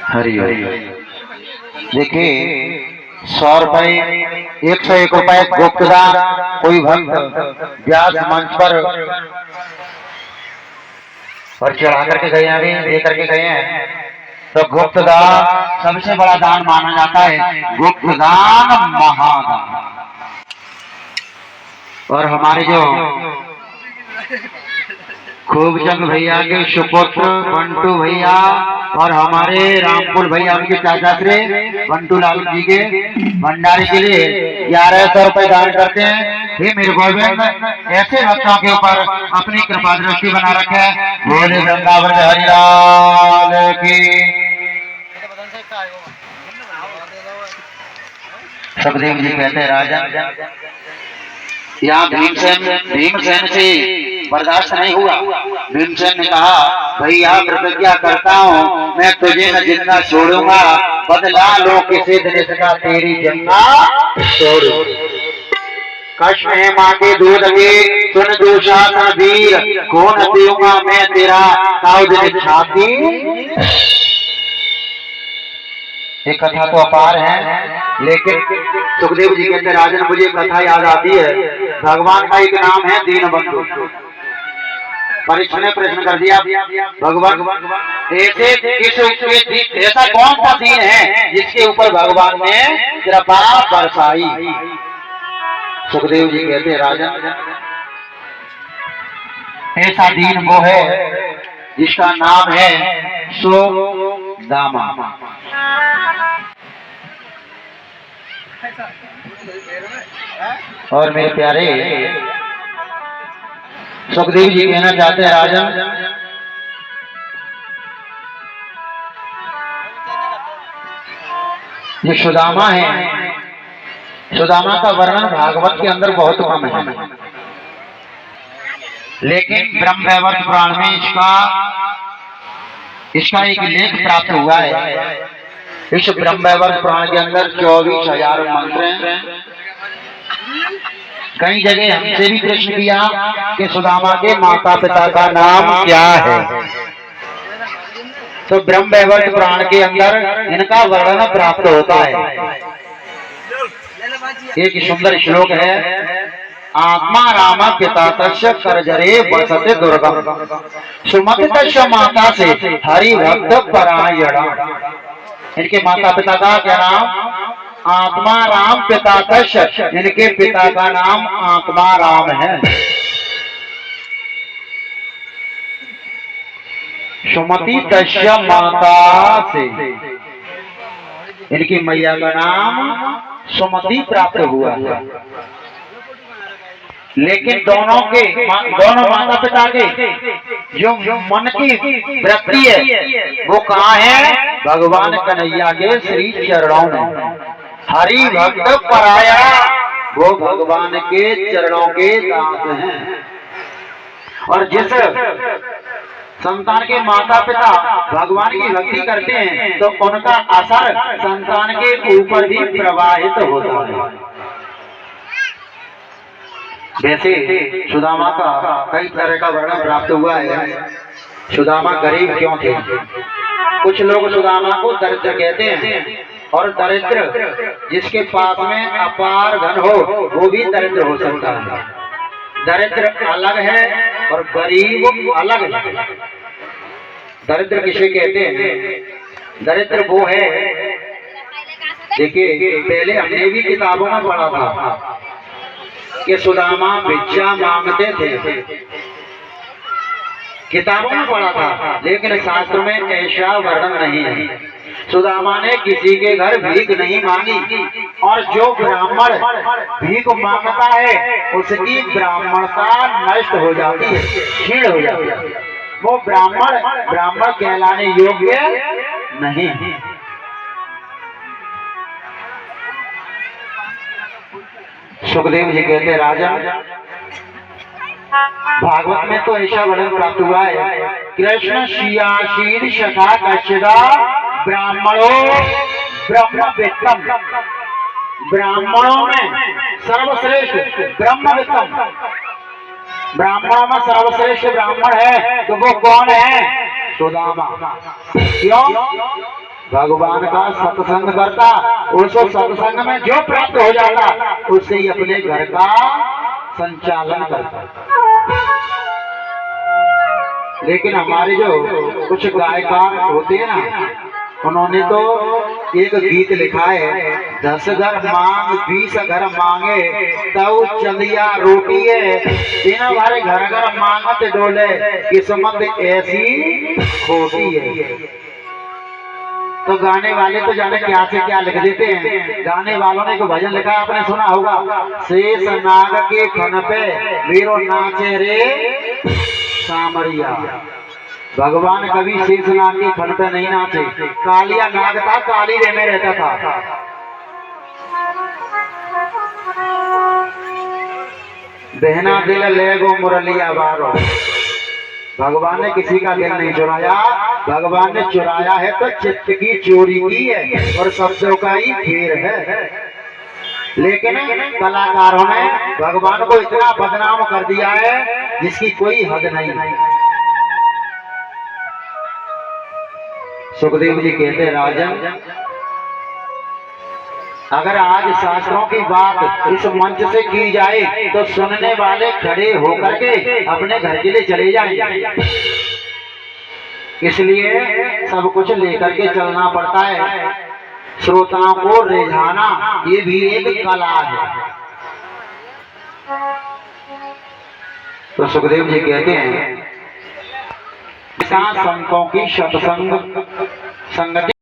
हरि हरि। देखिए 100 रुपए 101 रुपए गुप्तदान कोई भक्त व्यास मंच पर और चढ़ा करके गए हैं, अभी दे करके गए हैं। तो गुप्तदान सबसे बड़ा दान माना जाता है, गुप्तदान महादान। और हमारे जो खूबचंद भैया के सुपुत्र बंटू भैया और हमारे रामपुर भैया उनके चाचा श्री बंटू लाल जी के भंडारे के लिए 1100 रुपए दान करते हैं। हे मेरे गोविंद, ऐसे भक्तों के ऊपर अपनी कृपा दृष्टि बना रखे। बोले वृंदावन हरिलाल की। सुखदेव जी कहते हैं राजन, यहाँ भीमसेन से बर्दाश्त नहीं हुआ। भीमसेन ने कहा, भैया प्रतिज्ञा करता हूँ मैं तुझे न जिंदा छोड़ूंगा, बदला लो किसी दिन इसका तेरी जिंदा छोड़ू। कष्ट है माँ के दूध के सुन दुशासन वीर, कौन पीऊंगा मैं तेरा ताऊ दिन छाती। ये कथा तो अपार है, लेकिन सुखदेव जी कहते राजन मुझे कथा याद आती है। भगवान का एक नाम है दीनबंधु। परीक्षा ने प्रश्न कर दिया, भगवान ऐसा कौन सा दीन है जिसके ऊपर भगवान ने कृपा बरसाई। सुखदेव जी कहते राजन ऐसा दीन वो है जिसका नाम है सुदामा। और मेरे प्यारे सुखदेव जी कहना चाहते हैं राजन, ये सुदामा है, सुदामा का वर्णन भागवत के अंदर बहुत कम है, लेकिन ब्रह्मवैवर्त पुराण में इसका एक लेख प्राप्त हुआ है। इस ब्रह्मवैवर्त पुराण के अंदर 24,000 मंत्र हैं। कई जगह हमसे भी प्रश्न किया कि सुदामा के माता पिता का नाम क्या है, तो ब्रह्मवैवर्त पुराण के अंदर इनका वर्णन प्राप्त होता है। एक सुंदर श्लोक है, आत्मा राम पिता तस्य करजरे बसते दुर्गम, सुमति तस्य माता से हरि भक्त परायण। इनके माता पिता का क्या नाम? आत्मा राम पिता तस्य, इनके पिता का नाम आत्मा राम है। सुमति तस्य माता से, इनकी मैया का नाम सुमति प्राप्त हुआ है। लेकिन दोनों माता पिता के जो मन की वृत्ति है वो कहाँ है? भगवान कन्हैया के श्री चरणों में। हरि भक्त पराया, वो भगवान के चरणों के दास हैं। और जिस संतान के माता पिता भगवान की भक्ति करते हैं तो उनका असर संतान के ऊपर भी प्रवाहित होता है। वैसे सुदामा का कई तरह का वर्णन प्राप्त हुआ है। सुदामा गरीब क्यों थे? कुछ लोग सुदामा को दरिद्र कहते हैं, और दरिद्र जिसके पास में अपार धन हो वो भी दरिद्र हो सकता है। दरिद्र अलग है और गरीब अलग है। दरिद्र किसे कहते हैं? दरिद्र वो है, देखिए पहले हमने भी किताबों में पढ़ा था कि सुदामा भिक्षा मांगते थे, किताबों में पढ़ा था, लेकिन शास्त्र में ऐसा वर्णन नहीं है। सुदामा ने किसी के घर भीख नहीं मांगी, और जो ब्राह्मण भीख मांगता है उसकी ब्राह्मणता नष्ट हो जाती है, क्षीण हो जाती है। वो ब्राह्मण कहलाने योग्य नहीं। सुखदेव जी कहते राजन, भागवत में तो ऐसा वर्णन प्राप्त हुआ है, कृष्ण शियाशीर शखा कश्यदा ब्राह्मणों ब्रह्मवित्तम, ब्राह्मणों में सर्वश्रेष्ठ ब्रह्मवित्तम। ब्राह्मणों में सर्वश्रेष्ठ ब्राह्मण है तो वो कौन है? सुदामा। क्यों? भगवान का सत्संग करता, उसको सत्संग में जो प्राप्त हो जाता उससे ही अपने घर का संचालन करता। लेकिन हमारे जो कुछ गायकार होते हैं ना, उन्होंने तो एक गीत लिखा है, 10 घर मांग 20 घर मांगे तब चंदिया रोटी है, इन हमारे घर घर मांगत डोले किस्मत ऐसी खोटी है। तो गाने वाले तो जाने क्या से क्या लिख देते हैं। गाने वालों ने एक भजन लिखा, आपने सुना होगा, शेष नाग के फन पे वीरो नाचे रे सामरिया। भगवान कभी शेष नाग के फन पे नहीं नाचे। कालिया नाग था, काली रे में रहता था। बहना दिल ले गो मुरलिया बारो। भगवान ने किसी का दिल नहीं चुराया, भगवान ने चुराया है तो चित्त की चोरी की है और शब्दों का ही खेर है। लेकिन कलाकारों ने भगवान को इतना बदनाम कर दिया है जिसकी कोई हद नहीं। सुखदेव जी कहते, राजन अगर आज शास्त्रों की बात इस मंच से की जाए तो सुनने वाले खड़े होकर के अपने घर के लिए चले जाएंगे। इसलिए सब कुछ लेकर के चलना पड़ता है। श्रोताओं को रिझाना ये भी एक कला है। तो सुखदेव जी कहते हैं, संतों की सत्संग संगति